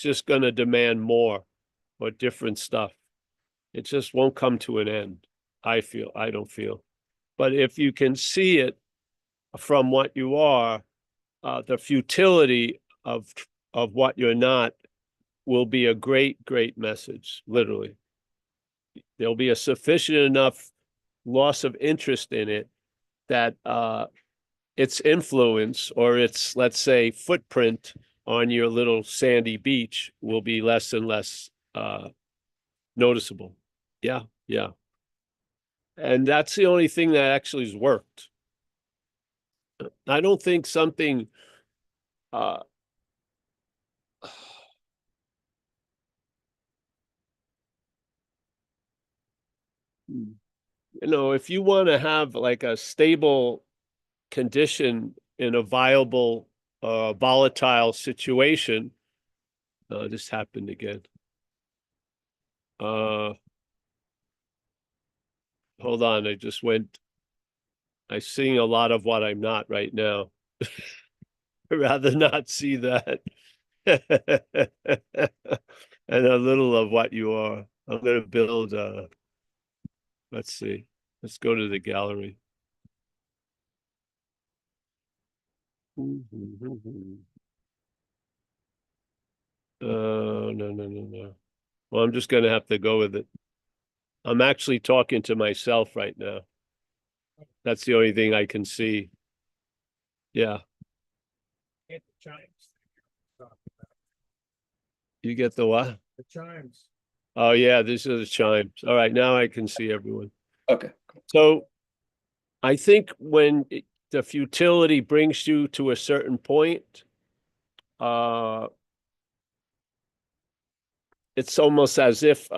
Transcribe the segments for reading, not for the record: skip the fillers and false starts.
just going to demand more or different stuff. It just won't come to an end. I don't feel. But if you can see it from what you are, the futility of what you're not will be a great, great message, literally. There'll be a sufficient enough loss of interest in it that its influence or its, let's say, footprint on your little sandy beach will be less and less noticeable. Yeah, yeah. And that's the only thing that actually has worked. I don't think something if you want to have like a stable condition in a viable, volatile situation, this happened again. Hold on, I'm seeing a lot of what I'm not right now. I'd rather not see that. And a little of what you are. I'm going to build, let's see. Let's go to the gallery. No. Well, I'm just going to have to go with it. I'm actually talking to myself right now. That's the only thing I can see. Yeah. Get the chimes. You get the what? The chimes. Oh, yeah, these are the chimes. All right, now I can see everyone. Okay. So I think when the futility brings you to a certain point, it's almost as if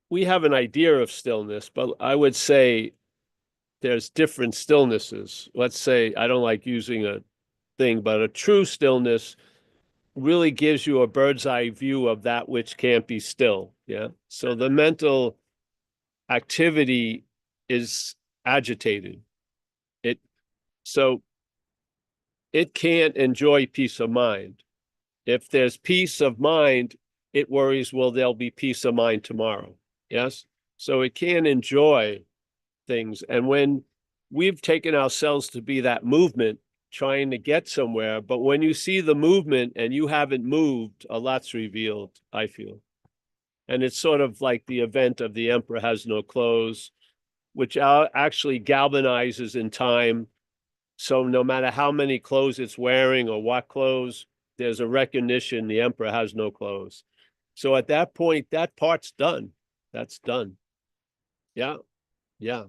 we have an idea of stillness, but I would say there's different stillnesses. Let's say, I don't like using a thing, but a true stillness really gives you a bird's eye view of that which can't be still. Yeah. So the mental activity is agitated. So it can't enjoy peace of mind. If there's peace of mind, it worries, well, there'll be peace of mind tomorrow. Yes. So it can't enjoy things. And when we've taken ourselves to be that movement trying to get somewhere, but when you see the movement and you haven't moved, a lot's revealed, I feel. And it's sort of like the event of the emperor has no clothes, which actually galvanizes in time. So no matter how many clothes it's wearing or what clothes, there's a recognition the emperor has no clothes. So at that point, that part's done. That's done. Yeah. Yeah.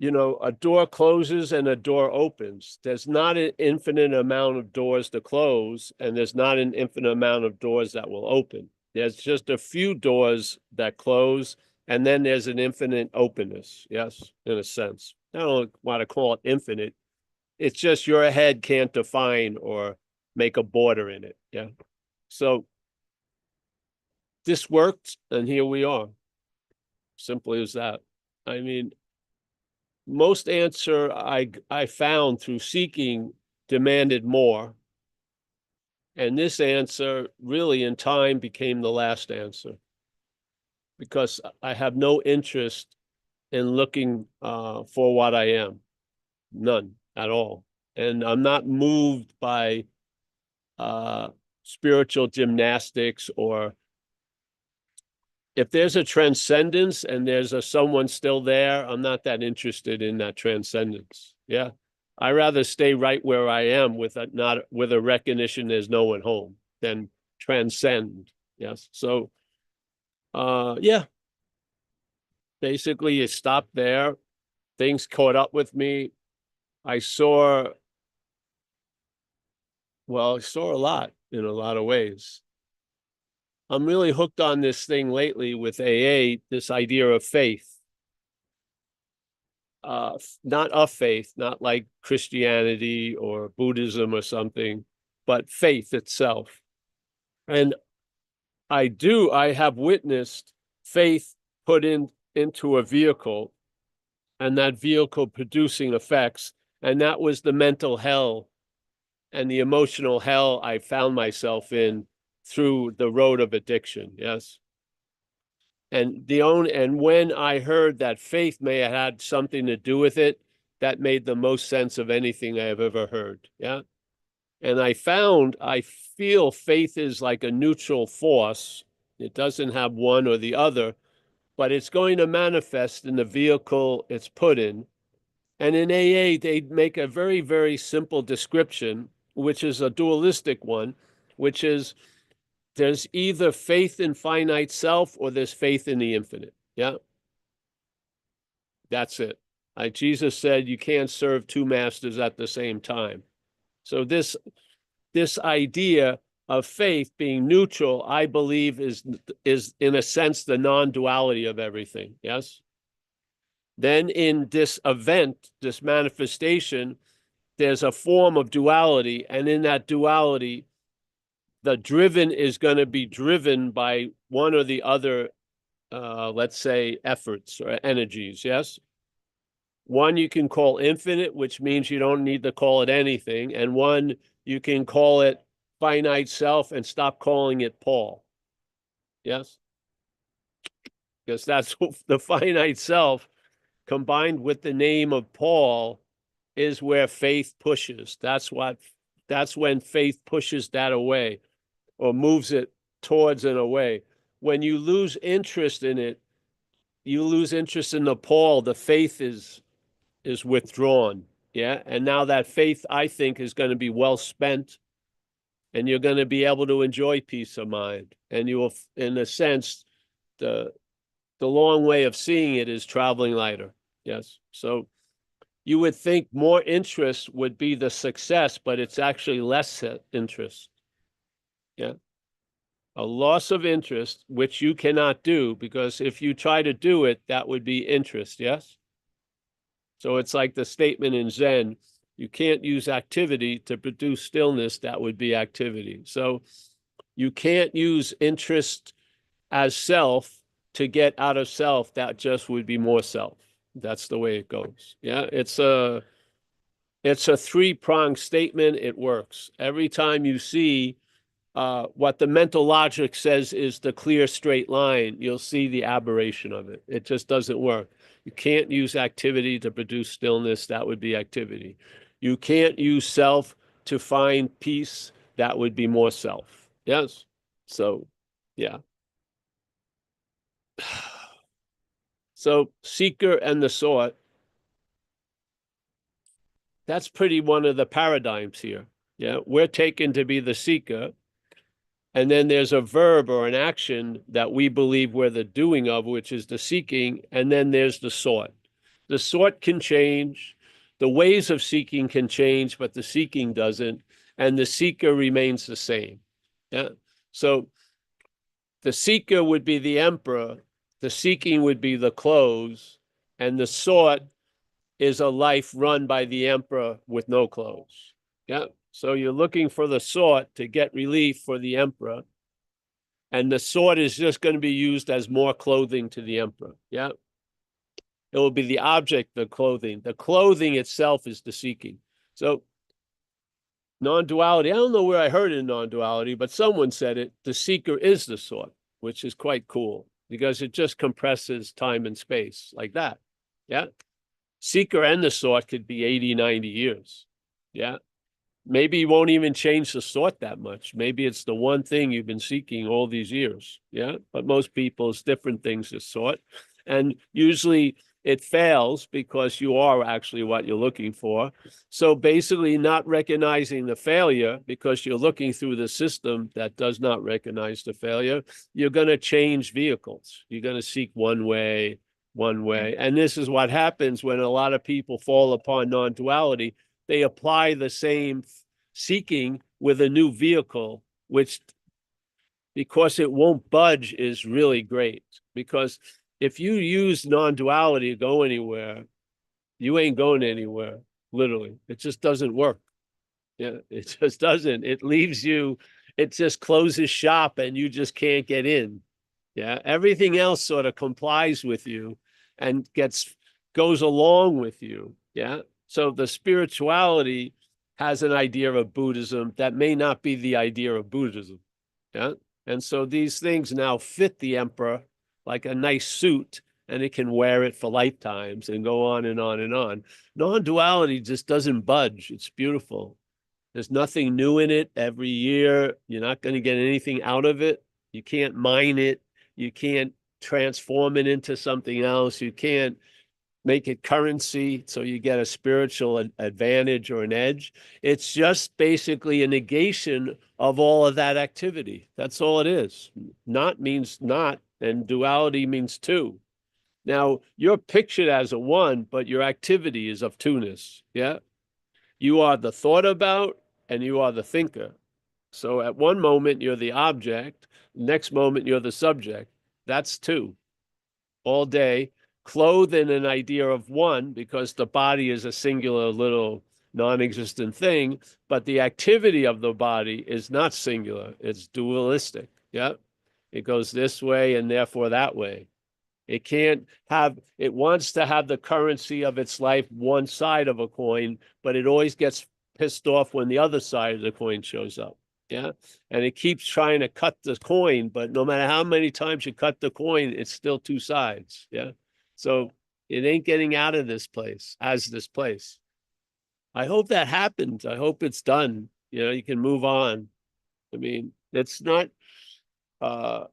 A door closes and a door opens. There's not an infinite amount of doors to close, and there's not an infinite amount of doors that will open. There's just a few doors that close, and then there's an infinite openness. Yes, in a sense. I don't want to call it infinite. It's just your head can't define or make a border in it. Yeah. So this worked, and here we are. Simply as that. I mean, most answer I found through seeking demanded more. And this answer really in time became the last answer, because I have no interest in looking for what I am. None at all. And I'm not moved by spiritual gymnastics, or if there's a transcendence and there's someone still there, I'm not that interested in that transcendence. Yeah. I rather stay right where I am with a recognition there's no one home than transcend. Yes. So yeah. Basically it stopped there. Things caught up with me. I saw a lot in a lot of ways. I'm really hooked on this thing lately with AA, this idea of faith. Not of faith, not like Christianity or Buddhism or something, but faith itself. And I have witnessed faith put into a vehicle, and that vehicle producing effects. And that was the mental hell and the emotional hell I found myself in through the road of addiction. Yes. And when I heard that faith may have had something to do with it, that made the most sense of anything I have ever heard. Yeah. And I feel faith is like a neutral force. It doesn't have one or the other, but it's going to manifest in the vehicle it's put in. And in AA, they make a very, very simple description, which is a dualistic one, which is there's either faith in finite self or there's faith in the infinite. Yeah, that's it. Jesus said you can't serve two masters at the same time. So this idea of faith being neutral, I believe, is in a sense the non-duality of everything. Yes. Then in this event, this manifestation, there's a form of duality, and in that duality, the driven is going to be driven by one or the other, let's say, efforts or energies. Yes. One you can call infinite, which means you don't need to call it anything, and one you can call it finite self and stop calling it Paul. Yes, because that's the finite self combined with the name of Paul is where faith pushes. That's when faith pushes that away or moves it towards and away. When you lose interest in it, you lose interest in the Paul, the faith is withdrawn. Yeah. And now that faith, I think, is going to be well spent, and you're going to be able to enjoy peace of mind. And you will, in a sense, the long way of seeing it is traveling lighter. Yes. So you would think more interest would be the success, but it's actually less interest. Yeah. A loss of interest, which you cannot do, because if you try to do it, that would be interest. Yes. So it's like the statement in Zen, you can't use activity to produce stillness, that would be activity. So you can't use interest as self to get out of self, that just would be more self. That's the way it goes. Yeah, it's a three-pronged statement. It works. Every time you see what the mental logic says is the clear straight line, you'll see the aberration of it. It just doesn't work. You can't use activity to produce stillness. That would be activity. You can't use self to find peace. That would be more self. Yes. So, yeah. So, seeker and the sought, that's pretty one of the paradigms here. Yeah. We're taken to be the seeker. And then there's a verb or an action that we believe we're the doing of, which is the seeking. And then there's the sought. The sought can change. The ways of seeking can change, but the seeking doesn't. And the seeker remains the same. Yeah. So the seeker would be the emperor. The seeking would be the clothes. And the sought is a life run by the emperor with no clothes. Yeah. So you're looking for the sought to get relief for the emperor. And the sword is just going to be used as more clothing to the emperor. Yeah. It will be the object of clothing. The clothing itself is the seeking. So non-duality, I don't know where I heard it in non-duality, but someone said it, the seeker is the sword, which is quite cool because it just compresses time and space like that. Yeah. Seeker and the sword could be 80, 90 years. Yeah. Maybe you won't even change the sort that much. Maybe it's the one thing you've been seeking all these years. Yeah. But most people, it's different things to sort. And usually it fails because you are actually what you're looking for. So basically, not recognizing the failure because you're looking through the system that does not recognize the failure, you're going to change vehicles. You're going to seek one way, one way. And this is what happens when a lot of people fall upon non-duality. They apply the same seeking with a new vehicle, which, because it won't budge, is really great. Because if you use non-duality to go anywhere, you ain't going anywhere, literally. It just doesn't work. Yeah, it just doesn't. It leaves you, it just closes shop and you just can't get in. Yeah, everything else sort of complies with you and goes along with you. Yeah. So the spirituality has an idea of Buddhism that may not be the idea of Buddhism. Yeah. And so these things now fit the emperor like a nice suit, and it can wear it for lifetimes and go on and on and on. Non-duality just doesn't budge. It's beautiful. There's nothing new in it every year. You're not going to get anything out of it. You can't mine it. You can't transform it into something else. You can't make it currency so you get a spiritual advantage or an edge. It's just basically a negation of all of that activity. That's all it is. Not means not, and duality means two. Now, you're pictured as a one, but your activity is of two-ness. Yeah. You are the thought about and you are the thinker. So at one moment, you're the object. Next moment, you're the subject. That's two all day, clothed in an idea of one, because the body is a singular little non-existent thing, but the activity of the body is not singular. It's dualistic. Yeah. It goes this way and therefore that way. It can't have, it wants to have the currency of its life one side of a coin, but it always gets pissed off when the other side of the coin shows up. Yeah. And it keeps trying to cut the coin, but no matter how many times you cut the coin, it's still two sides. Yeah. So it ain't getting out of this place as this place. I hope that happens. I hope it's done. You know, you can move on. I mean, uh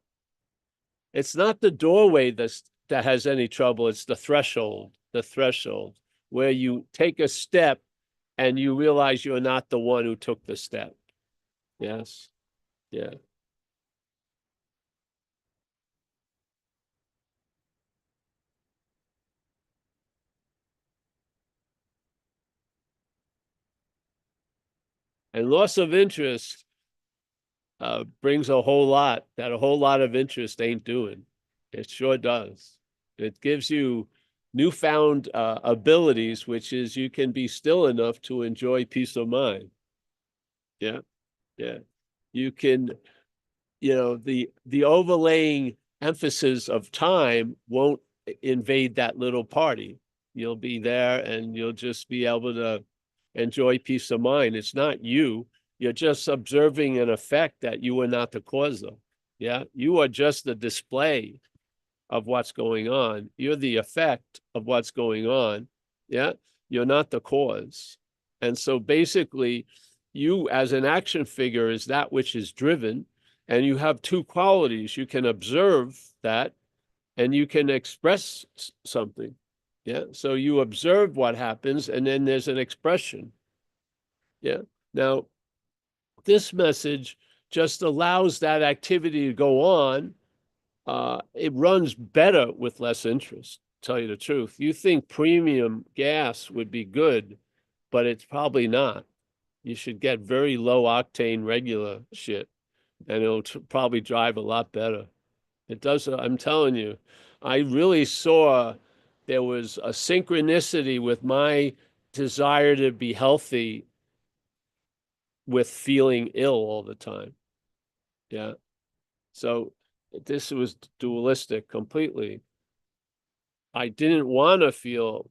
it's not the doorway that has any trouble. It's the threshold where you take a step and you realize you're not the one who took the step. Yes. Yeah. And loss of interest brings a whole lot that a whole lot of interest ain't doing. It sure does. It gives you newfound abilities, which is you can be still enough to enjoy peace of mind. Yeah. Yeah. You can, the overlaying emphasis of time won't invade that little party. You'll be there and you'll just be able to enjoy peace of mind. It's not you. You're just observing an effect that you are not the cause of. Yeah. You are just the display of what's going on. You're the effect of what's going on. Yeah. You're not the cause. And so basically, you as an action figure is that which is driven, and you have two qualities. You can observe that and you can express something. Yeah. So you observe what happens, and then there's an expression. Yeah. Now, this message just allows that activity to go on. It runs better with less interest, tell you the truth. You think premium gas would be good, but it's probably not. You should get very low octane regular shit, and it'll probably drive a lot better. It does. I'm telling you, I really saw there was a synchronicity with my desire to be healthy with feeling ill all the time. Yeah. So this was dualistic completely. I didn't want to feel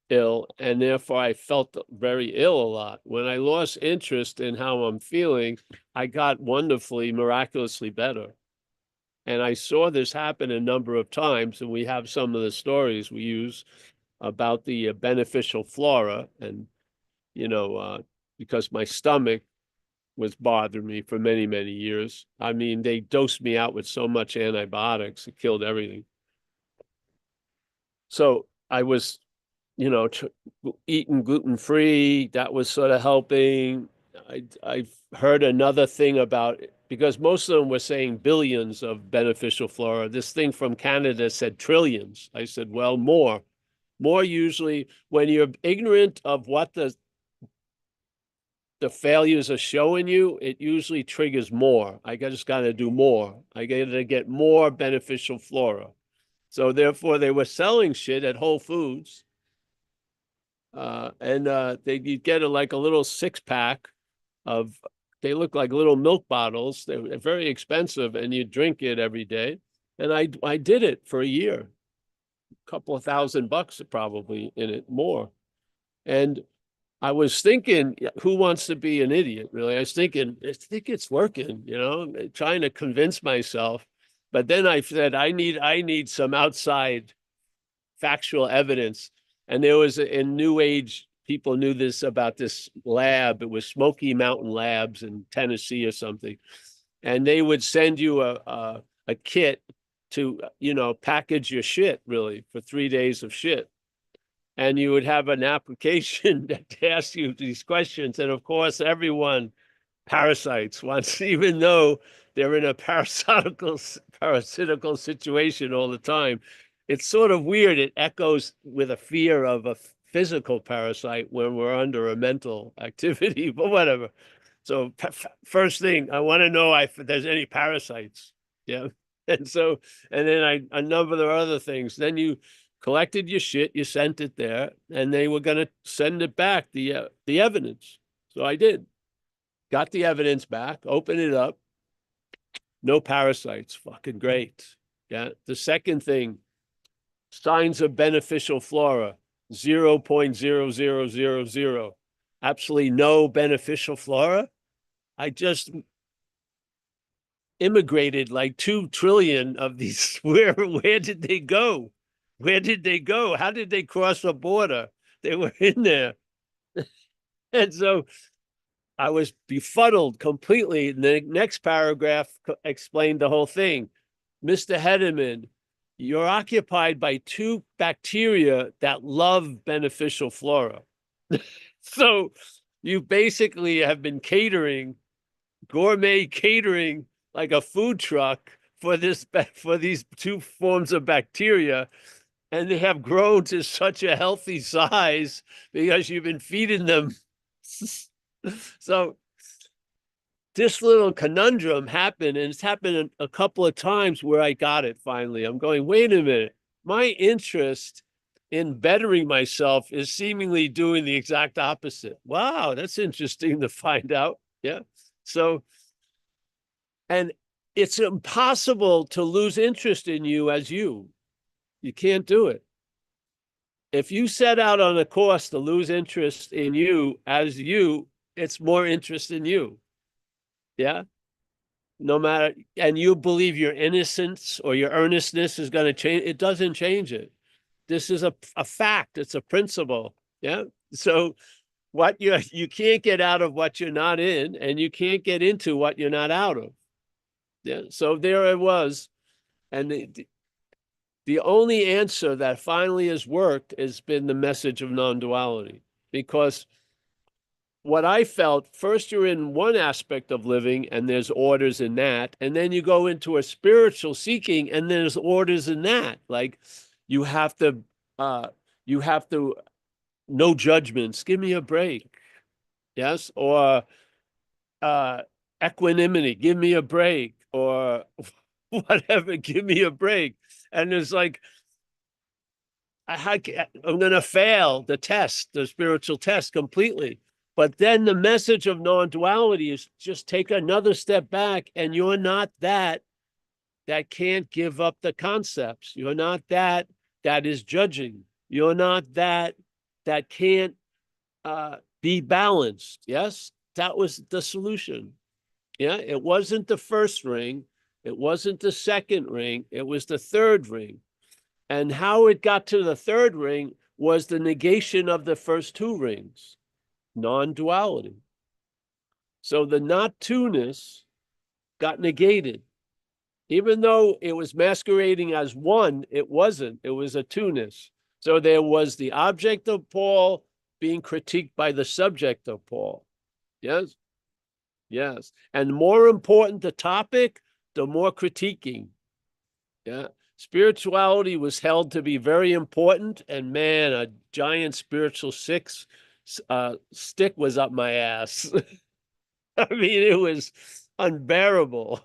ill, and therefore I felt very ill a lot. When I lost interest in how I'm feeling, I got wonderfully, miraculously better. And I saw this happen a number of times, and we have some of the stories we use about the beneficial flora. And, because my stomach was bothering me for many, many years. I mean, they dosed me out with so much antibiotics, it killed everything. So I was, eating gluten-free. That was sort of helping. I've heard another thing about, because most of them were saying billions of beneficial flora. This thing from Canada said trillions. I said, well, more. More usually when you're ignorant of what the failures are showing you, it usually triggers more. I just got to do more. I got to get more beneficial flora. So therefore, they were selling shit at Whole Foods, and you'd get like a little 6-pack of. They look like little milk bottles. They're very expensive, and you drink it every day. And I did it for a year, a couple of $1,000 probably in it more, and I was thinking, who wants to be an idiot, really? I think it's working, trying to convince myself. But then I said, I need some outside factual evidence. And there was in New Age, people knew this about this lab. It was Smoky Mountain Labs in Tennessee or something. And they would send you a kit to, package your shit really for 3 days of shit. And you would have an application that asks you these questions. And of course, everyone parasites wants, even though they're in a parasitical situation all the time. It's sort of weird. It echoes with a fear of a physical parasite when we're under a mental activity, but whatever. So first thing, I want to know if there's any parasites. Yeah. And so, and then a number of other things. Then you collected your shit, you sent it there, and they were going to send it back, the evidence. So I did. Got the evidence back, opened it up, no parasites, fucking great. Yeah. The second thing, signs of beneficial flora, 0.0000. Absolutely no beneficial flora. I just immigrated like 2 trillion of these. Where did they go? Where did they go? How did they cross the border? They were in there. And so I was befuddled completely. The next paragraph explained the whole thing. Mr. Hedderman, you're occupied by 2 bacteria that love beneficial flora. So you basically have been gourmet catering like a food truck for these 2 forms of bacteria, and they have grown to such a healthy size because you've been feeding them. So this little conundrum happened, and it's happened a couple of times where I got it finally. I'm going, wait a minute. My interest in bettering myself is seemingly doing the exact opposite. Wow, that's interesting to find out. Yeah. So, and it's impossible to lose interest in you as you. You can't do it. If you set out on a course to lose interest in you as you, it's more interest in you. Yeah. No matter, and you believe your innocence or your earnestness is going to change, it doesn't change it. This is a fact. It's a principle. Yeah. So you can't get out of what you're not in, and you can't get into what you're not out of. Yeah. So there it was. And the only answer that finally has worked has been the message of non-duality. Because what I felt, first you're in one aspect of living and there's orders in that, and then you go into a spiritual seeking and there's orders in that. Like you have to uh you have to no judgments, give me a break. Yes, or uh equanimity, give me a break, or whatever, give me a break. And it's like I'm going to fail the test, the spiritual test completely. But then the message of non-duality is just take another step back, and you're not that can't give up the concepts. You're not that is judging. You're not that can't be balanced. Yes, that was the solution. Yeah, it wasn't the first ring. It wasn't the second ring. It was the third ring. And how it got to the third ring was the negation of the first 2 rings, non-duality. So the not two-ness got negated. Even though it was masquerading as one, it wasn't. It was a two-ness. So there was the object of Paul being critiqued by the subject of Paul. Yes? Yes. And more important the topic, the more critiquing. Yeah. Spirituality was held to be very important, and man, a giant spiritual stick was up my ass. I mean, it was unbearable.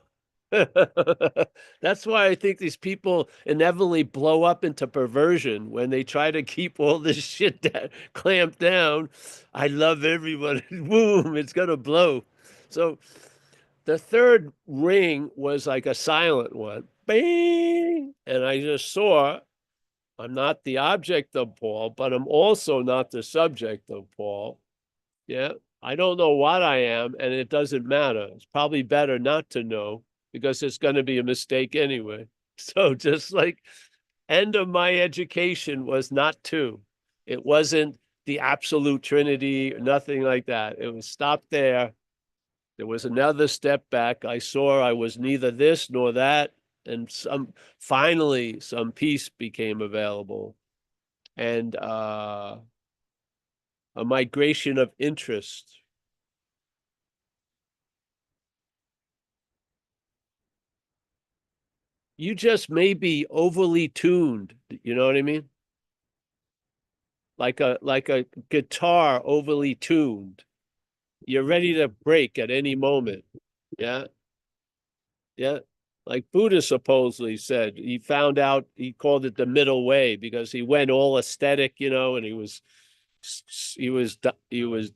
That's why I think these people inevitably blow up into perversion when they try to keep all this shit clamped down. I love everyone. Boom, it's gonna blow. So the third ring was like a silent one. Bing! And I just saw I'm not the object of Paul, but I'm also not the subject of Paul. Yeah. I don't know what I am, and it doesn't matter. It's probably better not to know because it's going to be a mistake anyway. So just like end of my education was not two. It wasn't the absolute trinity, nothing like that. It was stopped there. There was another step back. I saw I was neither this nor that. And finally some peace became available. And a migration of interest. You just may be overly tuned. You know what I mean? Like a guitar overly tuned. You're ready to break at any moment. Yeah. Yeah. Like Buddha supposedly said, he found out, he called it the middle way because he went all aesthetic, and he was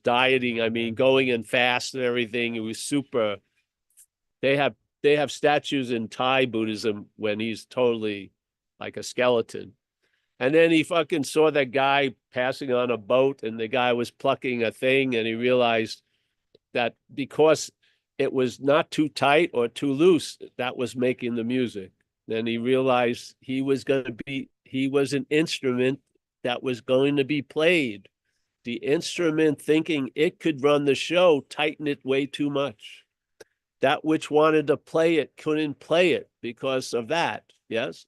dieting, I mean, going and fast and everything. It was super. They have they have statues in Thai Buddhism when he's totally like a skeleton. And then he fucking saw that guy passing on a boat and the guy was plucking a thing and he realized that because it was not too tight or too loose, that was making the music. Then he realized he was an instrument that was going to be played. The instrument thinking it could run the show tightened it way too much. That which wanted to play it couldn't play it because of that. Yes.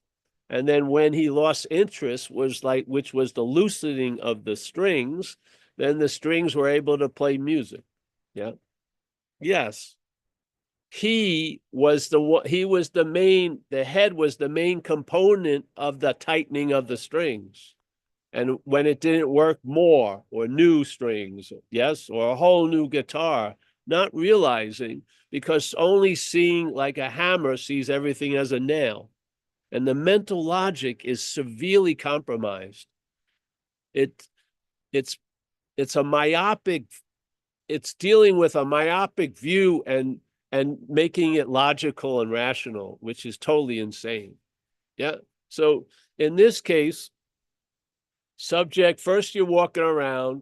And then when he lost interest, which was the loosening of the strings, then the strings were able to play music. Yeah. Yes. The head was the main component of the tightening of the strings. And when it didn't work, more or new strings, yes, or a whole new guitar, not realizing, because only seeing like a hammer sees everything as a nail. And the mental logic is severely compromised. It it's it's a myopic, it's dealing with a myopic view and making it logical and rational, which is totally insane. Yeah. So in this case, subject, first you're walking around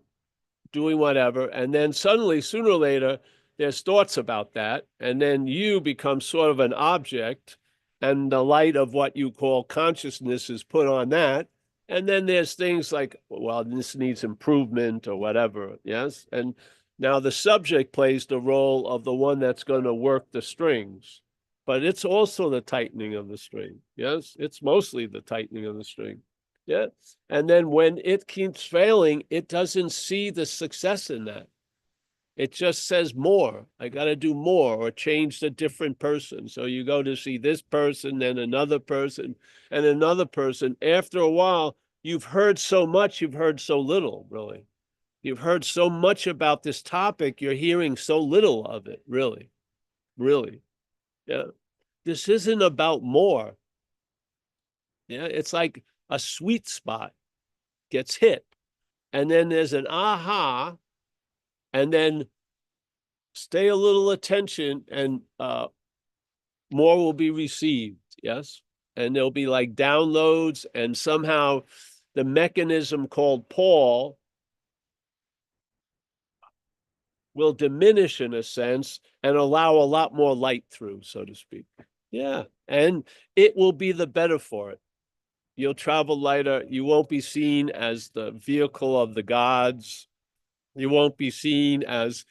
doing whatever, and then suddenly, sooner or later, there's thoughts about that, and then you become sort of an object, and the light of what you call consciousness is put on that. And then there's things like, well, this needs improvement or whatever. Yes. And now the subject plays the role of the one that's going to work the strings, but it's also the tightening of the string. Yes. It's mostly the tightening of the string. Yeah. And then when it keeps failing, it doesn't see the success in that. It just says more. I got to do more or change the different person. So you go to see this person, then another person, and another person. After a while, you've heard so much, you've heard so little, really. You've heard so much about this topic, you're hearing so little of it, really. Really. Yeah. This isn't about more. Yeah. It's like a sweet spot gets hit. And then there's an aha, and then stay a little attention, and more will be received. Yes. And there'll be like downloads, and somehow the mechanism called Paul will diminish in a sense and allow a lot more light through, so to speak. Yeah. And it will be the better for it. You'll travel lighter. You won't be seen as the vehicle of the gods. You won't be seen as,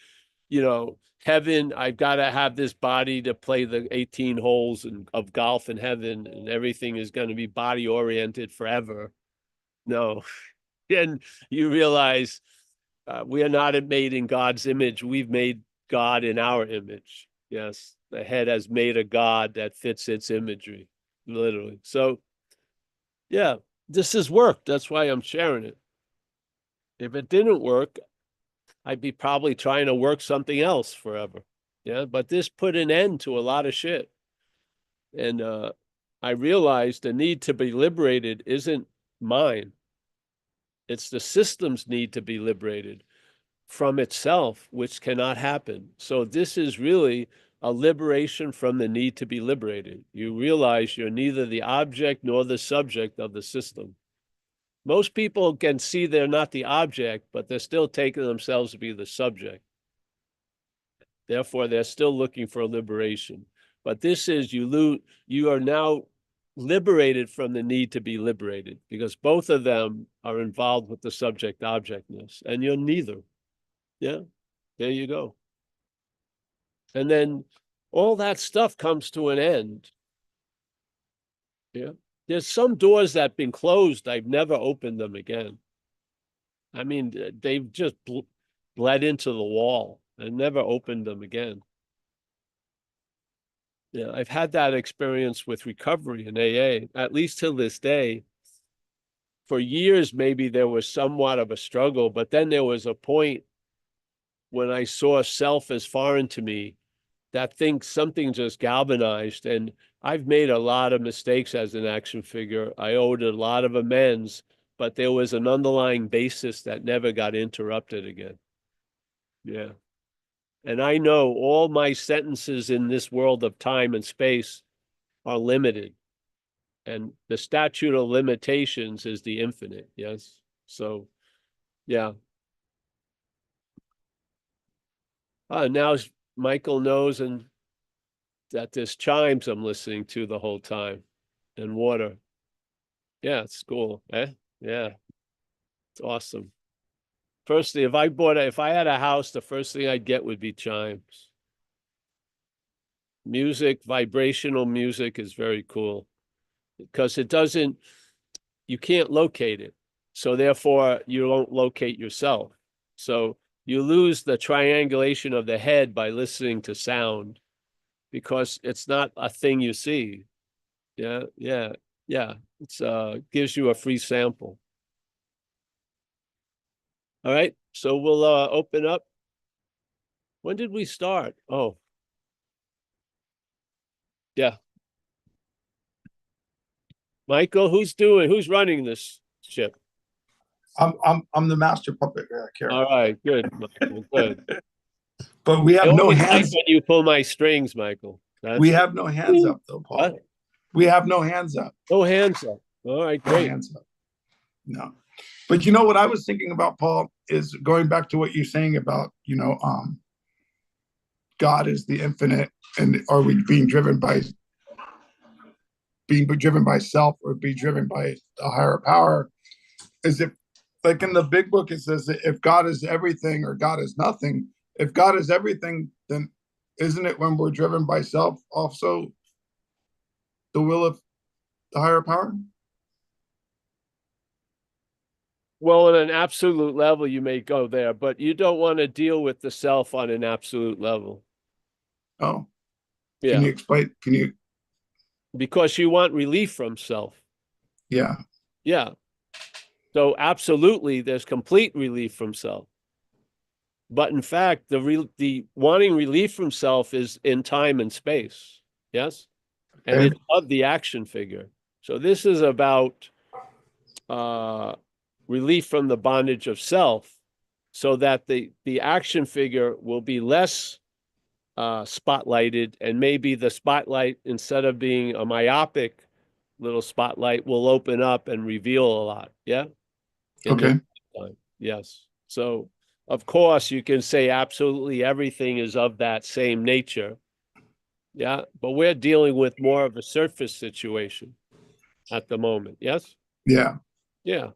heaven. I've got to have this body to play the 18 holes of golf in heaven, and everything is going to be body oriented forever. No. And you realize we are not made in God's image. We've made God in our image. Yes. The head has made a God that fits its imagery, literally. So, yeah, this has worked. That's why I'm sharing it. If it didn't work, I'd be probably trying to work something else forever. Yeah. But this put an end to a lot of shit. And I realized the need to be liberated isn't mine. It's the system's need to be liberated from itself, which cannot happen. So this is really a liberation from the need to be liberated. You realize you're neither the object nor the subject of the system. Most people can see they're not the object, but they're still taking themselves to be the subject. Therefore, they're still looking for liberation. But this is you are now liberated from the need to be liberated, because both of them are involved with the subject objectness, and you're neither. Yeah, there you go. And then all that stuff comes to an end. Yeah. There's some doors that have been closed. I've never opened them again. I mean, they've just bled into the wall and never opened them again. Yeah, I've had that experience with recovery in AA, at least till this day. For years, maybe there was somewhat of a struggle, but then there was a point when I saw self as foreign to me, that something just galvanized. And I've made a lot of mistakes as an action figure. I owed a lot of amends, but there was an underlying basis that never got interrupted again. Yeah. And I know all my sentences in this world of time and space are limited. And the statute of limitations is the infinite. Yes. So, yeah. Now Michael knows and that there's chimes I'm listening to the whole time and water. Yeah, it's cool. Yeah, it's awesome. Firstly, if I had a house, the first thing I'd get would be chimes. Music, vibrational music is very cool because you can't locate it. So therefore, you don't locate yourself. So you lose the triangulation of the head by listening to sound because it's not a thing you see. Yeah. It's gives you a free sample. All right. So we'll open up. When did we start? Oh, yeah. Michael, who's running this ship? I'm the master puppet, Carol. All right, good, Michael, good. But we I have no always like hands. when you pull my strings, Michael. We have no hands up though, Paul. What? We have no hands up. No hands up. All right, No great. hands up. No. But you know what I was thinking about, Paul, is going back to what you're saying about, God is the infinite, and are we being driven by self or be driven by a higher power? Is if, like in the big book, it says that if God is everything or God is nothing, if God is everything, then isn't it when we're driven by self also the will of the higher power? Well, on an absolute level, you may go there, but you don't want to deal with the self on an absolute level. Oh, yeah. Can you explain? Because you want relief from self. Yeah. Yeah. So absolutely, there's complete relief from self. But in fact, the wanting relief from self is in time and space. Yes. And it's of the action figure. So this is about relief from the bondage of self, so that the action figure will be less spotlighted, and maybe the spotlight, instead of being a myopic little spotlight, will open up and reveal a lot. Yeah. Okay. Yes. So of course you can say absolutely everything is of that same nature. Yeah. But we're dealing with more of a surface situation at the moment. Yes. Yeah. Yeah.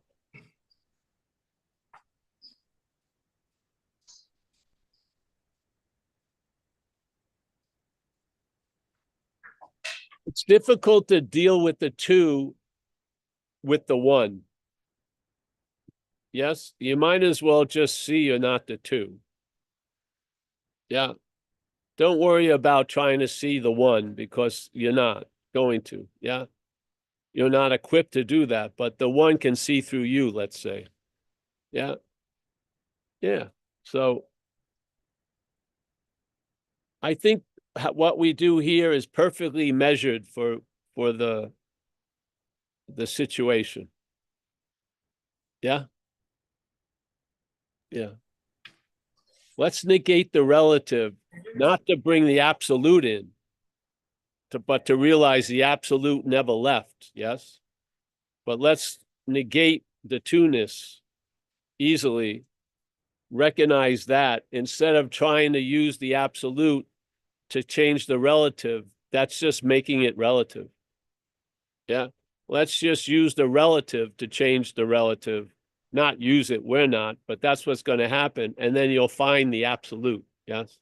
It's difficult to deal with the two with the one. Yes, you might as well just see you're not the two. Yeah. Don't worry about trying to see the one, because you're not going to. Yeah. You're not equipped to do that, but the one can see through you, let's say. Yeah. Yeah. So I think what we do here is perfectly measured for the situation. Yeah. Yeah. Let's negate the relative, not to bring the absolute in, but to realize the absolute never left. Yes. But let's negate the two-ness easily, recognize that instead of trying to use the absolute to change the relative. That's just making it relative. Yeah. Let's just use the relative to change the relative. Not use it, we're not, but that's what's going to happen. And then you'll find the absolute. Yes.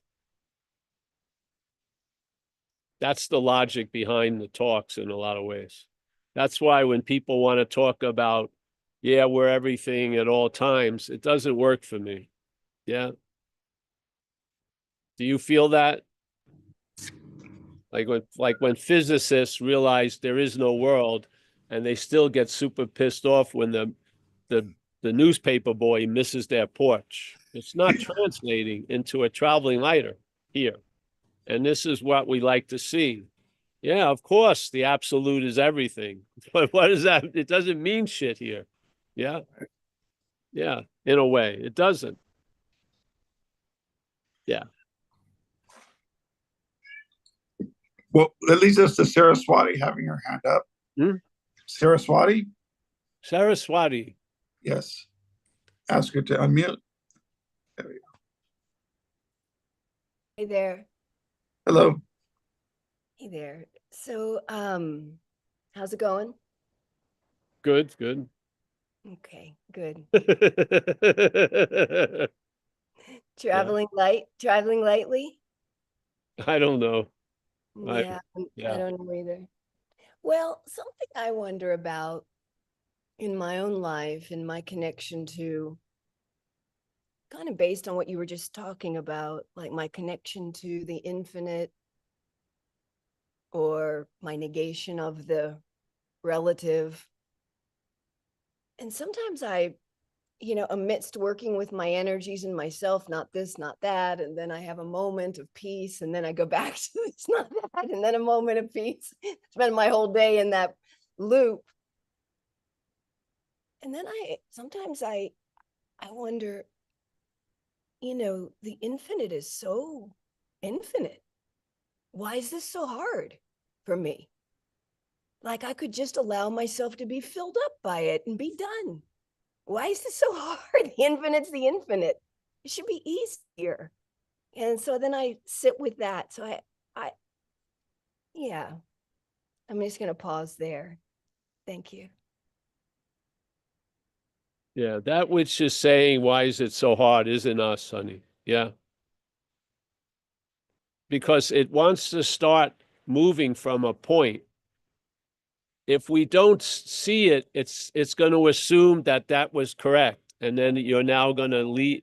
That's the logic behind the talks in a lot of ways. That's why when people want to talk about, yeah, we're everything at all times, it doesn't work for me. Yeah. Do you feel that? Like when physicists realize there is no world, and they still get super pissed off when the newspaper boy misses their porch. It's not translating into a traveling lighter here. And this is what we like to see. Yeah, of course, the absolute is everything. But what is that? It doesn't mean shit here. Yeah. Yeah, in a way, it doesn't. Yeah. Well, that leads us to Saraswati having her hand up. Hmm? Saraswati? Saraswati. Yes. Ask her to unmute. There we go. Hey there. Hello. Hey there. So, how's it going? Good, good. Okay, good. I Traveling lightly? don't know. Yeah, yeah. I don't know either. Well, something I wonder about in my own life, in my connection to, kind of based on what you were just talking about, like my connection to the infinite or my negation of the relative. And sometimes amidst working with my energies and myself, not this, not that, and then I have a moment of peace, and then I go back to this, not that, and then a moment of peace. Spend my whole day in that loop. And then sometimes I wonder, the infinite is so infinite. Why is this so hard for me? Like I could just allow myself to be filled up by it and be done. Why is this so hard? The infinite's the infinite. It should be easier. And so then I sit with that. So yeah, I'm just going to pause there. Thank you. Yeah, that which is saying, why is it so hard, isn't us, honey. Yeah. Because it wants to start moving from a point. If we don't see it, it's going to assume that that was correct. And then you're now going to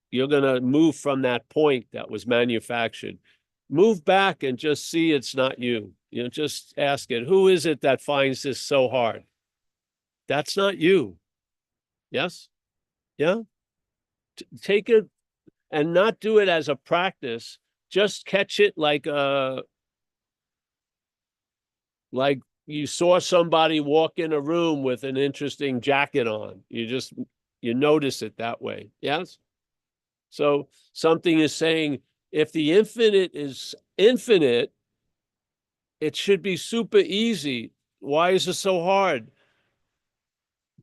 you're going to move from that point that was manufactured. Move back and just see it's not you. Just ask it, who is it that finds this so hard? That's not you. Yes? Yeah? Take it and not do it as a practice. Just catch it like you saw somebody walk in a room with an interesting jacket on. You notice it that way. Yes? So something is saying, if the infinite is infinite, it should be super easy. Why is it so hard?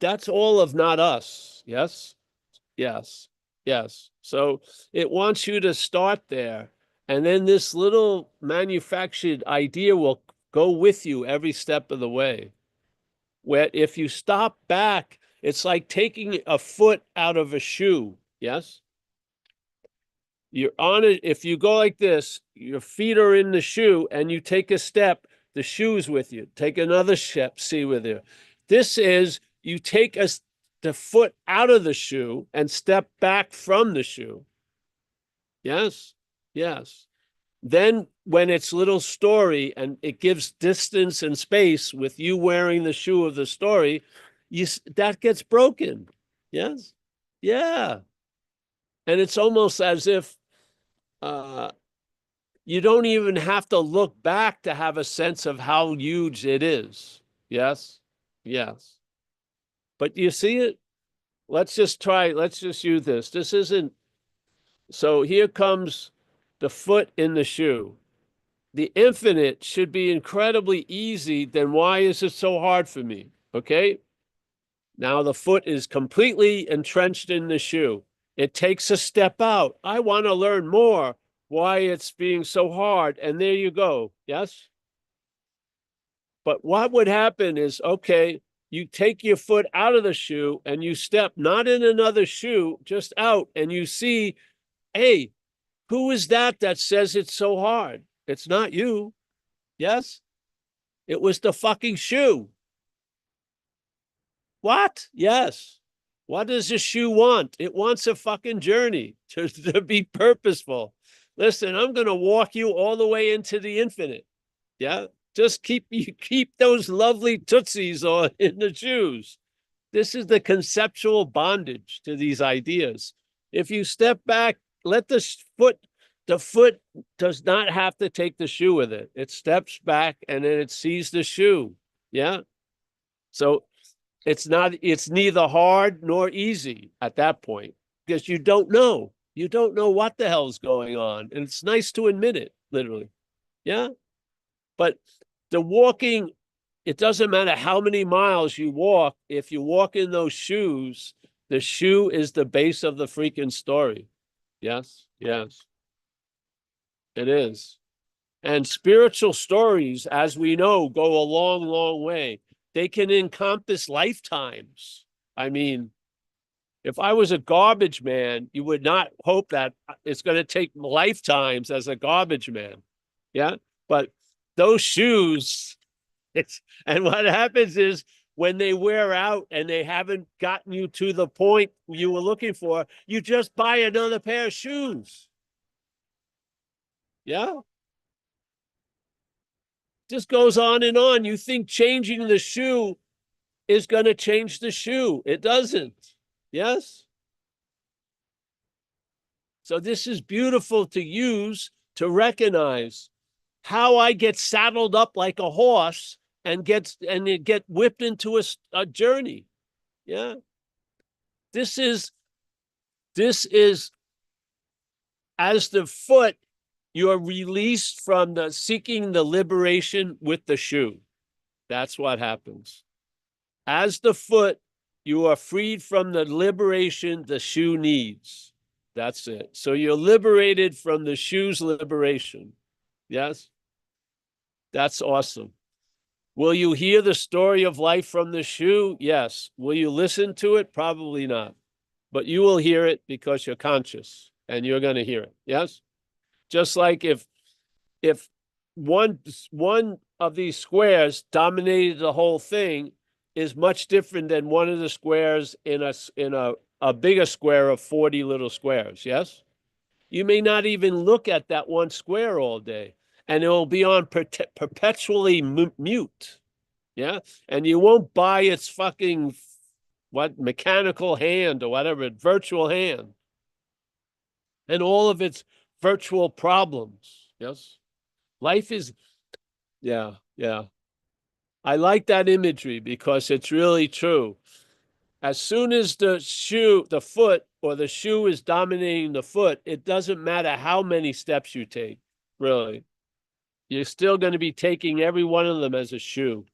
That's all of not us. Yes? Yes. Yes. So it wants you to start there. And then this little manufactured idea will go with you every step of the way. Where if you stop back, it's like taking a foot out of a shoe. Yes? You're on it. If you go like this, your feet are in the shoe and you take a step, the shoe's with you. Take another step, see with you. This is you take the foot out of the shoe and step back from the shoe. Yes, yes. Then when it's little story and it gives distance and space with you wearing the shoe of the story, that gets broken. Yes, yeah. And it's almost as if you don't even have to look back to have a sense of how huge it is. Yes, yes. But you see it? Let's just use this. This isn't, so here comes the foot in the shoe. The infinite should be incredibly easy, then why is it so hard for me? Okay? Now the foot is completely entrenched in the shoe. It takes a step out. I want to learn more why it's being so hard. And there you go. Yes. But what would happen is, okay, you take your foot out of the shoe and you step not in another shoe, just out, and you see, hey, who is that says it's so hard? It's not you. Yes. It was the fucking shoe. What? Yes. What does a shoe want? It wants a fucking journey to be purposeful. Listen, I'm going to walk you all the way into the infinite. Yeah. Just keep those lovely tootsies on in the shoes. This is the conceptual bondage to these ideas. If you step back, let the foot does not have to take the shoe with it. It steps back and then it sees the shoe. Yeah. So it's neither hard nor easy at that point, because you don't know. You don't know what the hell's going on. And it's nice to admit it, literally. Yeah. But the walking, it doesn't matter how many miles you walk. If you walk in those shoes, the shoe is the base of the freaking story. Yes. Yes. It is. And spiritual stories, as we know, go a long, long way. They can encompass lifetimes. I mean, if I was a garbage man, you would not hope that it's going to take lifetimes as a garbage man. Yeah. But those shoes, and what happens is when they wear out and they haven't gotten you to the point you were looking for, you just buy another pair of shoes. Yeah. Just goes on and on. You think changing the shoe is going to change the shoe. It doesn't. Yes. So this is beautiful to use to recognize how I get saddled up like a horse and get whipped into a journey. Yeah. This is as the foot, you're released from the seeking the liberation with the shoe. That's what happens. As the foot, you are freed from the liberation the shoe needs. That's it. So you're liberated from the shoe's liberation. Yes? That's awesome. Will you hear the story of life from the shoe? Yes. Will you listen to it? Probably not. But you will hear it because you're conscious and you're going to hear it. Yes? Just like if one of these squares dominated the whole thing, is much different than one of the squares in a bigger square of 40 little squares. Yes? You may not even look at that one square all day, and it will be on perpetually mute. Yeah? And you won't buy its fucking mechanical hand or whatever, virtual hand, and all of its virtual problems. Yes? Life is, yeah. I like that imagery because it's really true. As soon as the foot or the shoe is dominating the foot, it doesn't matter how many steps you take, really. You're still going to be taking every one of them as a shoe.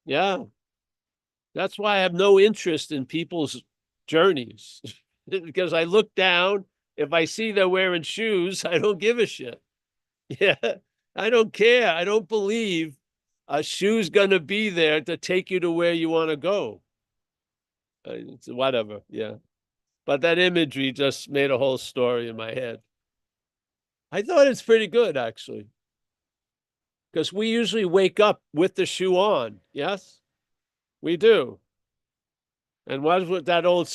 Yeah. That's why I have no interest in people's journeys because I look down. If I see they're wearing shoes, I don't give a shit. Yeah. I don't care. I don't believe a shoe's going to be there to take you to where you want to go. It's whatever. Yeah. But that imagery just made a whole story in my head. I thought it's pretty good, actually. Because we usually wake up with the shoe on. Yes, we do. And what was that old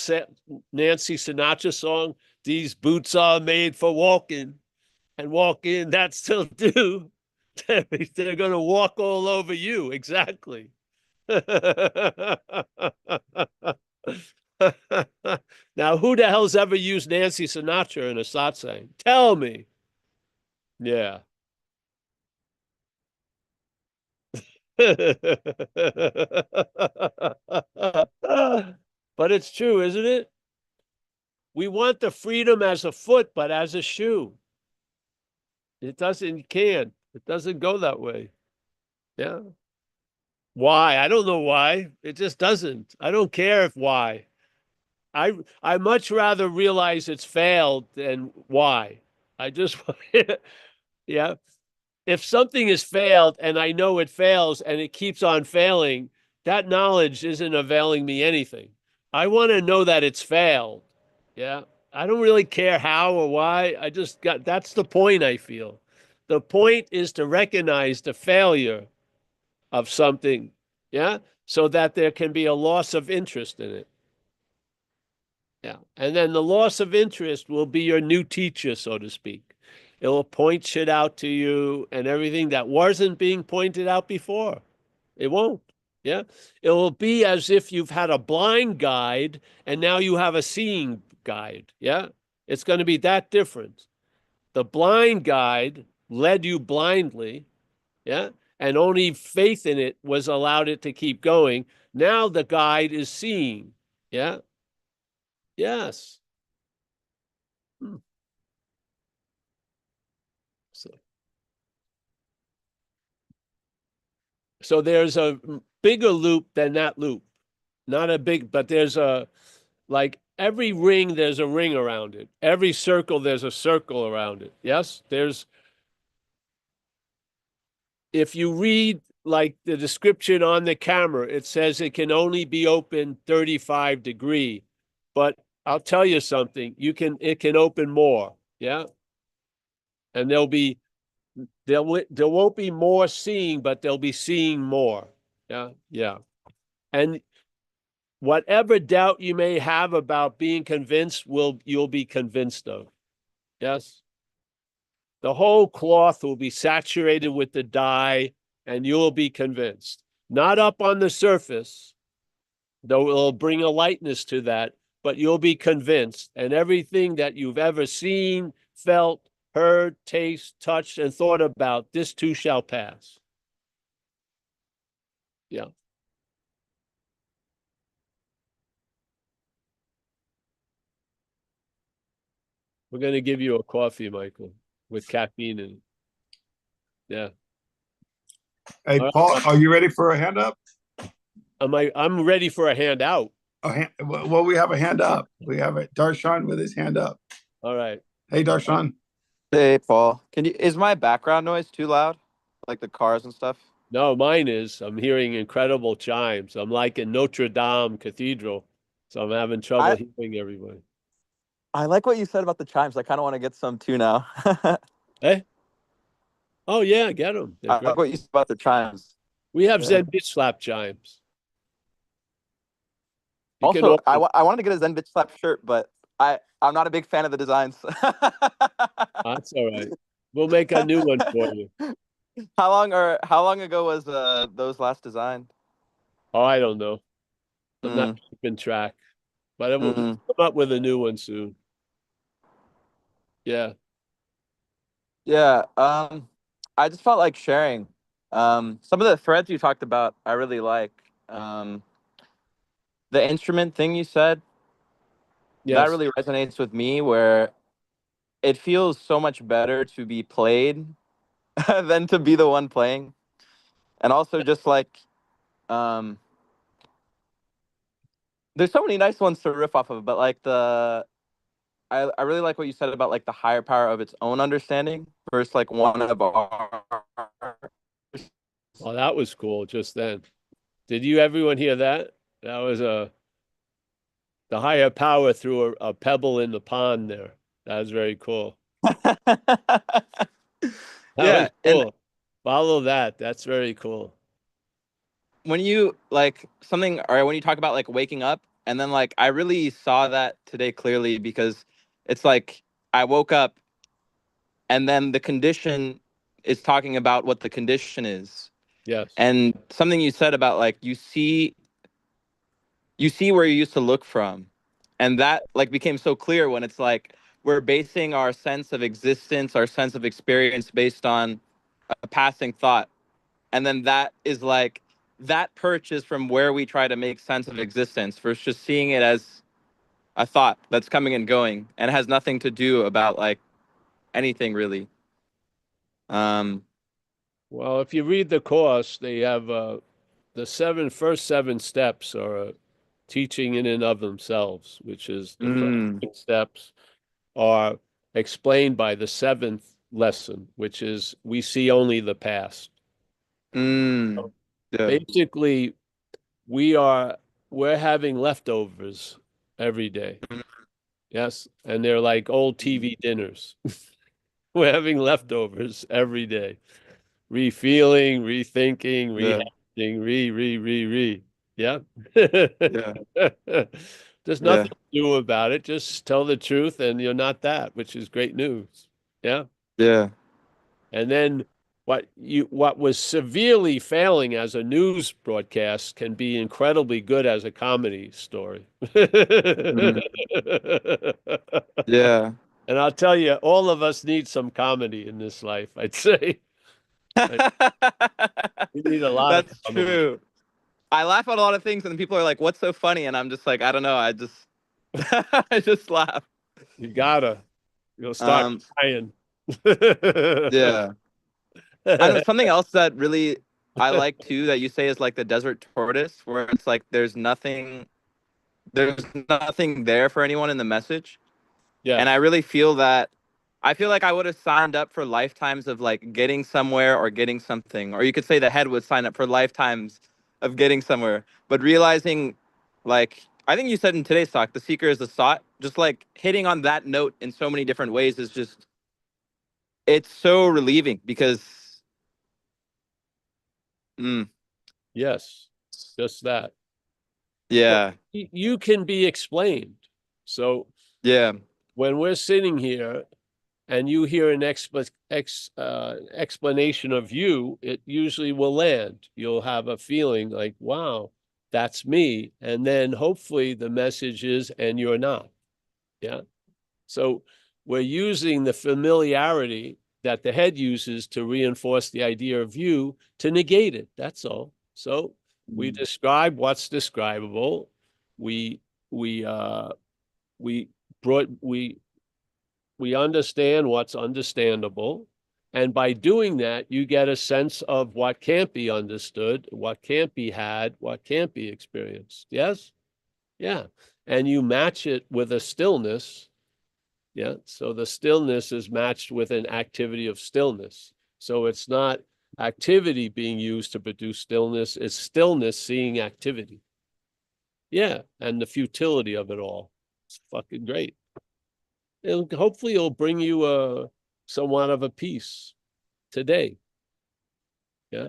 Nancy Sinatra song? These boots are made for walking, and walking, that still do. They're going to walk all over you. Exactly. Now, who the hell's ever used Nancy Sinatra in a satsang? Tell me. Yeah. But it's true, isn't it? We want the freedom as a foot, but as a shoe. It doesn't go that way. Yeah. Why? I don't know why. It just doesn't. I don't care if why. I much rather realize it's failed than why. I just yeah. If something has failed and I know it fails and it keeps on failing, that knowledge isn't availing me anything. I want to know that it's failed. Yeah. I don't really care how or why. I just got that's the point I feel. The point is to recognize the failure of something. Yeah. So that there can be a loss of interest in it. Yeah. And then the loss of interest will be your new teacher, so to speak. It will point shit out to you and everything that wasn't being pointed out before. It won't. Yeah. It will be as if you've had a blind guide and now you have a seeing guide. Yeah. It's going to be that different. The blind guide led you blindly. Yeah. And only faith in it was allowed it to keep going. Now the guide is seeing. Yeah. Yes. Hmm. So, so there's a bigger loop than that loop. Not a big, but there's a, like every ring, there's a ring around it. Every circle, there's a circle around it. Yes? If you read like the description on the camera, it says it can only be open 35°. But I'll tell you something, it can open more. Yeah. And there won't be more seeing, but they'll be seeing more. Yeah. Yeah. And whatever doubt you may have about being convinced, you'll be convinced of. Yes. The whole cloth will be saturated with the dye, and you'll be convinced. Not up on the surface, though it'll bring a lightness to that, but you'll be convinced. And everything that you've ever seen, felt, heard, tasted, touched, and thought about, this too shall pass. Yeah. We're going to give you a coffee, Michael, with caffeine in it. Yeah. Hey, All right. Paul, are you ready for a hand up? I'm ready for a handout. Well, we have a hand up. We have a Darshan with his hand up. All right. Hey, Darshan. Hey, Paul. Is my background noise too loud? Like the cars and stuff? No, mine is. I'm hearing incredible chimes. I'm like in Notre Dame Cathedral, so I'm having trouble I hearing everybody. I like what you said about the chimes. I kind of want to get some too now. Hey? Oh yeah, get them. They're I great. like what you said about the chimes. We have Yeah. Zen bitch slap chimes. You can Also, order. I wanted to get a Zen Bitch Slap shirt, but I'm not a big fan of the designs. That's all right. We'll make a new one for you. How long ago was those last designed? Oh, I don't know. I'm not Mm, keeping track, but we'll mm. come up with a new one soon. Yeah. Yeah. I just felt like sharing. Some of the threads you talked about, I really like. The instrument thing you said, that Yes. really resonates with me, where it feels so much better to be played than to be the one playing. And also just like there's so many nice ones to riff off of, but like I really like what you said about like the higher power of its own understanding versus like one of our. Well, that was cool just then. Did you everyone hear that? That was the higher power threw a pebble in the pond there. That was very cool. That was Yeah, and cool. Follow that. That's very cool. when you like something, or when you talk about like waking up, and then like I really saw that today clearly, because it's like I woke up and then the condition is talking about what the condition is. Yes. And something you said about like you see where you used to look from, and that like became so clear when it's like we're basing our sense of existence, our sense of experience based on a passing thought, and then that is like that perch is from where we try to make sense of existence versus just seeing it as a thought that's coming and going and has nothing to do about like anything really. um Well, if you read the course, they have the first seven steps are a teaching in and of themselves, which is the first six steps are explained by the seventh lesson, which is we see only the past. Yeah. Basically, we're having leftovers every day. Yes, and they're like old TV dinners. We're having leftovers every day. Refeeling, rethinking, Yeah. rehashing, re. Yeah. Yeah. There's Yeah. nothing to do about it. Just tell the truth and you're not that, which is great news. Yeah. Yeah. And then what was severely failing as a news broadcast can be incredibly good as a comedy story. Yeah. And I'll tell you, all of us need some comedy in this life, I'd say. We need a lot of That's comedy. true. I laugh at a lot of things, and people are like, "What's so funny?" And I'm just like, I don't know. I just, I just laugh. You'll start Um, crying. yeah. I know something else that really I like too that you say is like the desert tortoise, where it's like there's nothing there for anyone in the message. And I Yes. really feel that I feel like I would have signed up for lifetimes of like getting somewhere or getting something. Or you could say the head would sign up for lifetimes of getting somewhere. But realizing, like, I think you said in today's talk, the seeker is the sought. Just like hitting on that note in so many different ways is just, it's so relieving because, mm, Yes. Just that. Well, yeah, you can be explained. So yeah, when we're sitting here and you hear an explanation of you, it usually will land. You'll have a feeling like, wow, that's me. And then hopefully the message is, and you're not. Yeah. So we're using the familiarity that the head uses to reinforce the idea of you to negate it. That's all. So we describe what's describable. We we uh we brought we understand what's understandable. And by doing that, you get a sense of what can't be understood, what can't be had, what can't be experienced. Yes? Yeah. And you match it with a stillness. Yeah. So the stillness is matched with an activity of stillness. So it's not activity being used to produce stillness, it's stillness seeing activity. Yeah. And the futility of it all. It's fucking great. Hopefully it'll bring you somewhat of a peace today. Yeah.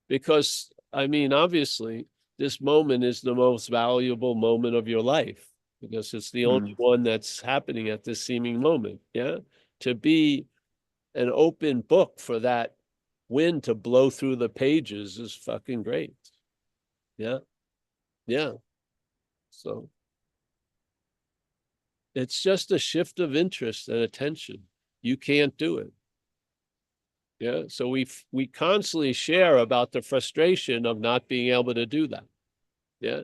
Because I mean, obviously, this moment is the most valuable moment of your life because it's the only one that's happening at this seeming moment. Yeah. To be an open book for that wind to blow through the pages is fucking great. Yeah. Yeah. So it's just a shift of interest and attention. You can't do it. Yeah. So we constantly share about the frustration of not being able to do that. Yeah.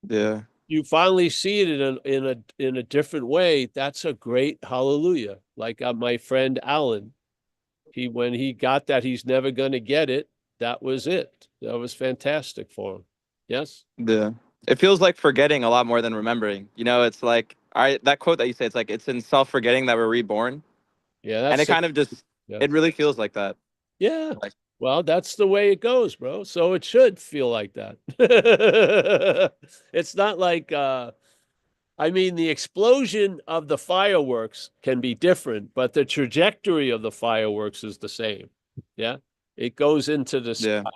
yeah, You finally see it in a different way. That's a great hallelujah. Like my friend Alan, when he got that he's never going to get it, that was it. That was fantastic for him. Yes. yeah. It feels like forgetting a lot more than remembering. You know, it's like that quote that you say. It's like it's in self-forgetting that we're reborn, Yeah. and it That's kind of just yeah. it really feels like that. Yeah. Like, Well, that's the way it goes, bro. So it should feel like that. It's not like I mean, the explosion of the fireworks can be different, but the trajectory of the fireworks is the same. Yeah. It goes into the yeah, sky.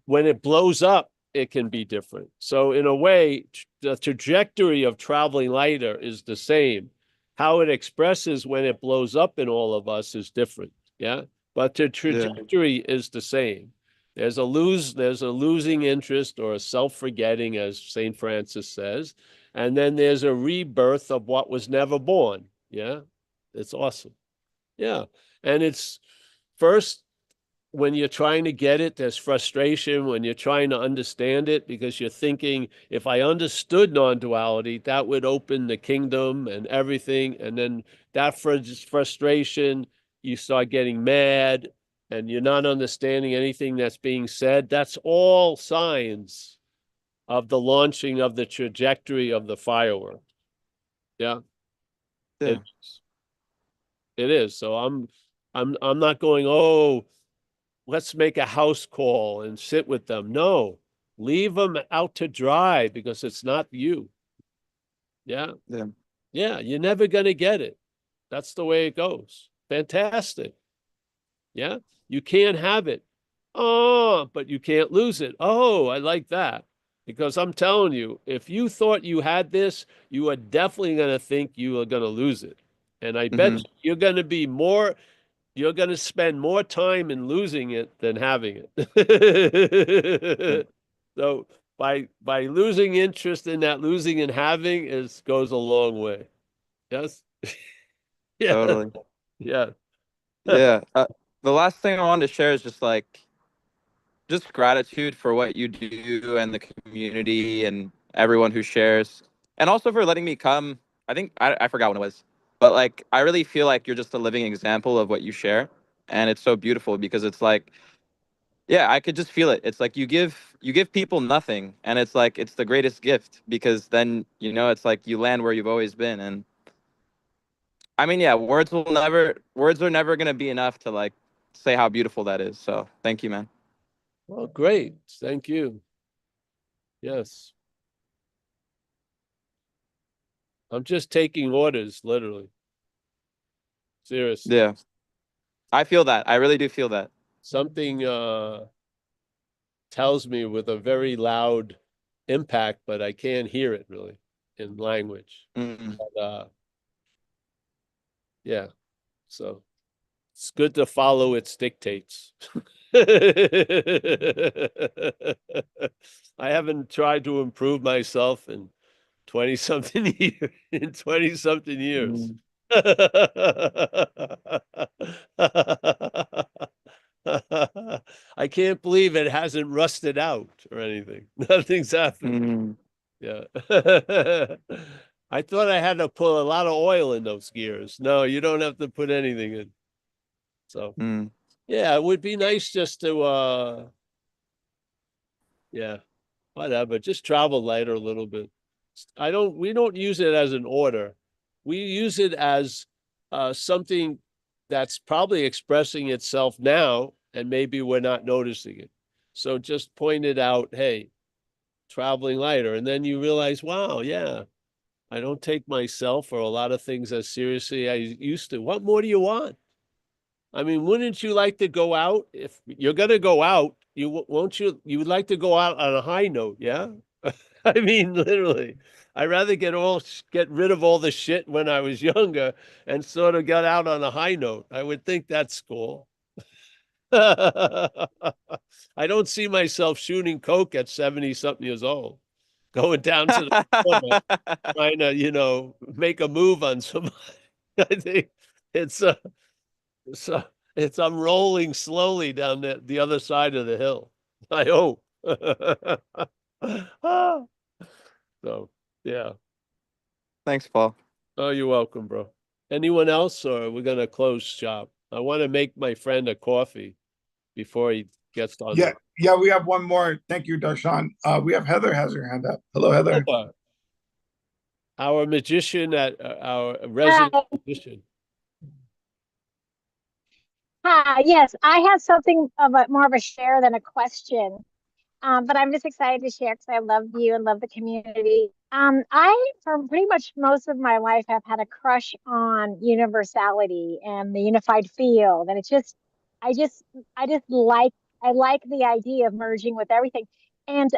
When it blows up, it can be different. So in a way, the trajectory of traveling lighter is the same. How it expresses when it blows up in all of us is different. Yeah. But the yeah, trajectory is the same. There's a losing interest or a self-forgetting, as St. Francis says. And then there's a rebirth of what was never born. Yeah. It's awesome. Yeah. And it's first when you're trying to get it, there's frustration when you're trying to understand it because you're thinking, if I understood non-duality, that would open the kingdom and everything. And then that frustration, you start getting mad and you're not understanding anything that's being said, that's all signs of the launching of the trajectory of the firework. Yeah, Yeah. it is. It is. So I'm not going, oh, let's make a house call and sit with them. No, leave them out to dry because it's not you. Yeah. Yeah. Yeah, you're never gonna get it. That's the way it goes. Fantastic. Yeah, you can't have it. Oh, but you can't lose it. Oh, I like that. Because I'm telling you, if you thought you had this, you are definitely going to think you are going to lose it. And I bet Mhm. you're going to be more, you're going to spend more time in losing it than having it. So by losing interest in that losing and having is goes a long way. Yes. Yeah. Totally. Yeah. Yeah. The last thing I wanted to share is just like just gratitude for what you do and the community and everyone who shares, and also for letting me come. I think I forgot when it was, but like I really feel like you're just a living example of what you share, and it's so beautiful because it's like, yeah, I could just feel it. It's like you give people nothing, and it's like it's the greatest gift because then it's like you land where you've always been. And I mean, yeah, words are never gonna be enough to like say how beautiful that is. So thank you, man. Well, great. Thank you. Yes. I'm just taking orders, literally. Seriously. Yeah, I feel that. I really do feel that. Something tells me with a very loud impact, but I can't hear it really in language. Mm. But, yeah. So it's good to follow its dictates. I haven't tried to improve myself in 20 something years, in 20 something years. Mm. I can't believe it hasn't rusted out or anything. Nothing's happened. Mm. Yeah. I thought I had to put a lot of oil in those gears. No, you don't have to put anything in. So, Mm. yeah, it would be nice just to yeah, whatever, just travel lighter a little bit. We don't use it as an order. We use it as something that's probably expressing itself now, and maybe we're not noticing it. So just point it out, hey, traveling lighter. And then you realize, wow, yeah, I don't take myself or a lot of things as seriously as I used to. What more do you want? I mean, wouldn't you like to go out? If you're going to go out, won't you? You would like to go out on a high note, yeah? I mean, literally, I'd rather get rid of all the shit when I was younger and sort of get out on a high note. I would think that's cool. I don't see myself shooting coke at 70 something years old, going down to the corner, trying to, make a move on somebody. I think it's so it's I'm rolling slowly down the other side of the hill. I hope. Ah, so yeah. Thanks, Paul. Oh, you're welcome, bro. Anyone else, or we're gonna close shop? I want to make my friend a coffee before he gets on Yeah, the yeah, we have one more. Thank you, Darshan. We have Heather has her hand up. Hello, Heather. our magician our resident Hi. magician. Hi. Yes, I have something of a more of a share than a question. But I'm just excited to share because I love you and love the community. For pretty much most of my life, have had a crush on universality and the unified field, and I just, I just like, I like the idea of merging with everything. And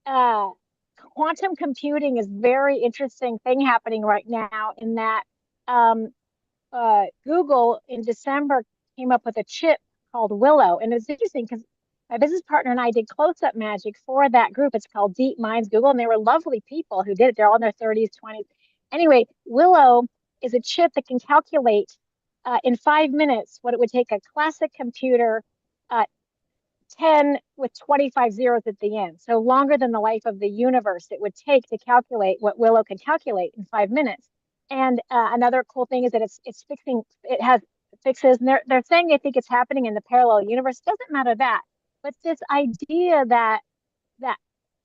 uh, quantum computing is very interesting thing happening right now in that um, Google in December came up with a chip called Willow. And it's interesting because my business partner and I did close up magic for that group. It's called Deep Minds Google. And they were lovely people who did it. They're all in their 30s, 20s. Anyway, Willow is a chip that can calculate in 5 minutes what it would take a classic computer uh, 10 with 25 zeros at the end. So longer than the life of the universe it would take to calculate what Willow can calculate in 5 minutes. And another cool thing is that it's fixing, it has fixes. And they're saying they think it's happening in the parallel universe. Doesn't matter that, but this idea that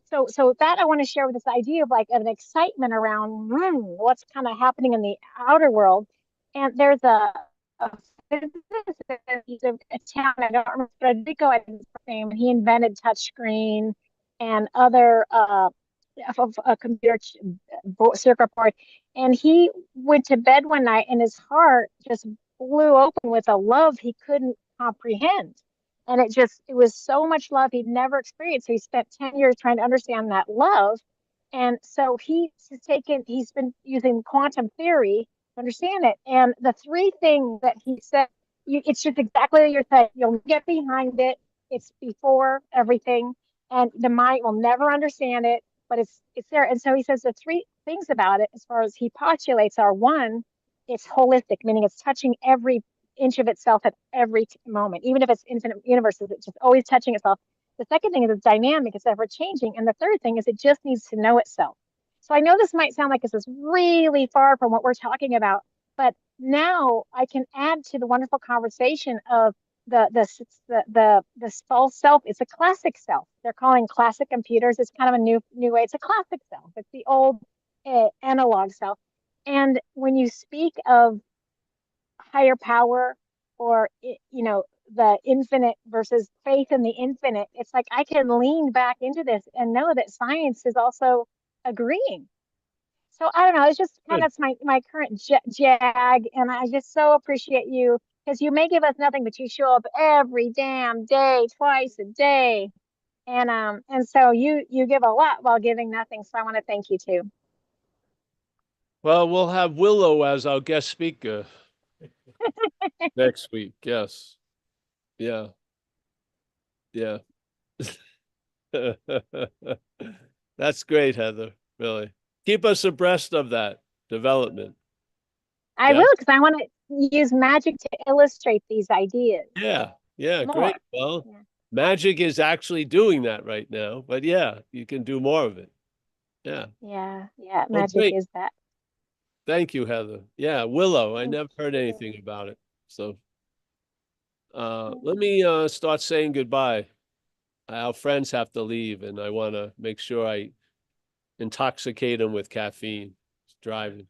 so that I want to share with this idea of like an excitement around what's kind of happening in the outer world. And there's a physicist, he's a Italian, I don't remember Federico, I think his name. He invented touchscreen and other a computer circuit board. And he went to bed one night and his heart just blew open with a love he couldn't comprehend. And it was so much love he'd never experienced. So he spent 10 years trying to understand that love. And so he's been using quantum theory to understand it. And the three things that he said, it's just exactly what you're saying. You'll get behind it. It's before everything. And the mind will never understand it, but it's there. And so he says the three things about it, as far as he postulates, are: one, it's holistic, meaning it's touching every inch of itself at every moment, even if it's infinite universes, it's just always touching itself. The second thing is it's dynamic, it's ever changing. And the third thing is it just needs to know itself. So I know this might sound like this is really far from what we're talking about, but now I can add to the wonderful conversation of the false self. It's a classic self. They're calling classic computers. It's kind of a new way. It's a classic self. It's the old analog self. And when you speak of higher power, or the infinite versus faith in the infinite, it's like I can lean back into this and know that science is also agreeing. So I don't know, it's just kind Good. of my current jag, and I just so appreciate you, because you may give us nothing, but you show up every damn day, twice a day. And so you give a lot while giving nothing, so I want to thank you too. Well, we'll have Willow as our guest speaker next week. Yes. Yeah. Yeah. That's great, Heather. Really. Keep us abreast of that development. I Yeah. will, because I want to use magic to illustrate these ideas Yeah. Yeah. more. Great. Well, Yeah. magic is actually doing that right now, but yeah, you can do more of it. Yeah. Yeah, Well, magic great. is that. Thank you, Heather. Yeah. Willow. I Thank never heard you. anything about it. So let me start saying goodbye. Our friends have to leave, and I want to make sure I intoxicate them with caffeine. It's driving.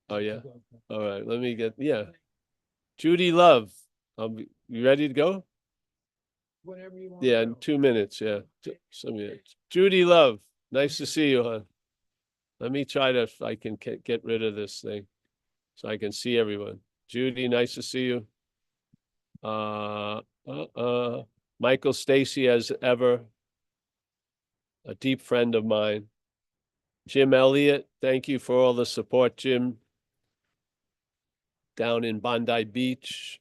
Oh, yeah. All right. Let me yeah. Judy Love. You ready to go? Whenever you want. Yeah, in 2 minutes. Yeah. Some minutes. Judy Love. Nice to see you, hon. Let me try to, if I can get rid of this thing so I can see everyone. Judy, nice to see you. Michael Stacy, as ever, a deep friend of mine. Jim Elliott, thank you for all the support, Jim. Down in Bondi Beach.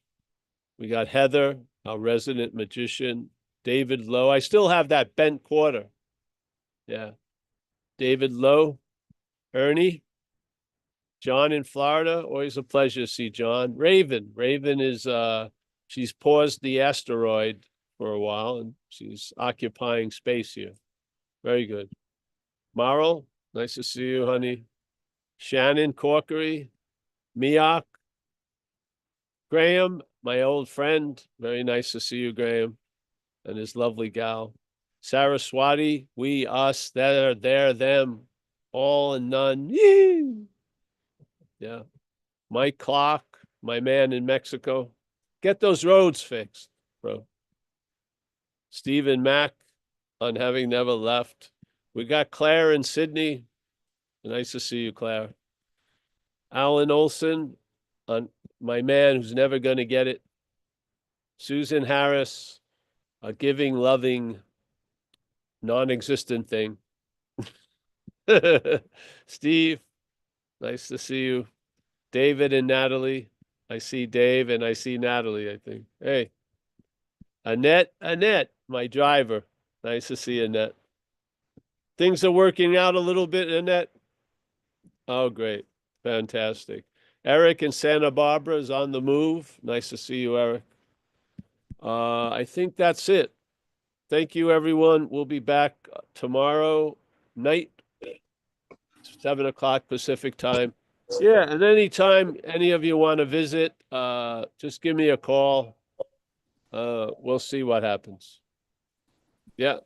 We got Heather, our resident magician. David Lowe. I still have that bent quarter. Yeah. David Lowe. Ernie. John in Florida. Always a pleasure to see John. Raven. Raven is she's paused the asteroid for a while and she's occupying space here. Very good. Marl, nice to see you, honey. Shannon Corkery. Miak. Graham, my old friend. Very nice to see you, Graham. And his lovely gal. Saraswati, we, us, there, them, all and none. Yee! Yeah. Mike Clark, my man in Mexico. Get those roads fixed, bro. Stephen Mack, on having never left. We got Claire in Sydney. Nice to see you, Claire. Alan Olson, on my man who's never going to get it. Susan Harris, a giving, loving, non-existent thing. Steve, nice to see you. David and Natalie. I see Dave and I see Natalie, I think. Hey. Annette, my driver. Nice to see Annette. Things are working out a little bit, Annette. Oh, great. Fantastic. Eric in Santa Barbara is on the move. Nice to see you, Eric. I think that's it. Thank you, everyone. We'll be back tomorrow night, 7 o'clock Pacific time. Yeah, and anytime any of you want to visit, just give me a call. We'll see what happens. Yeah.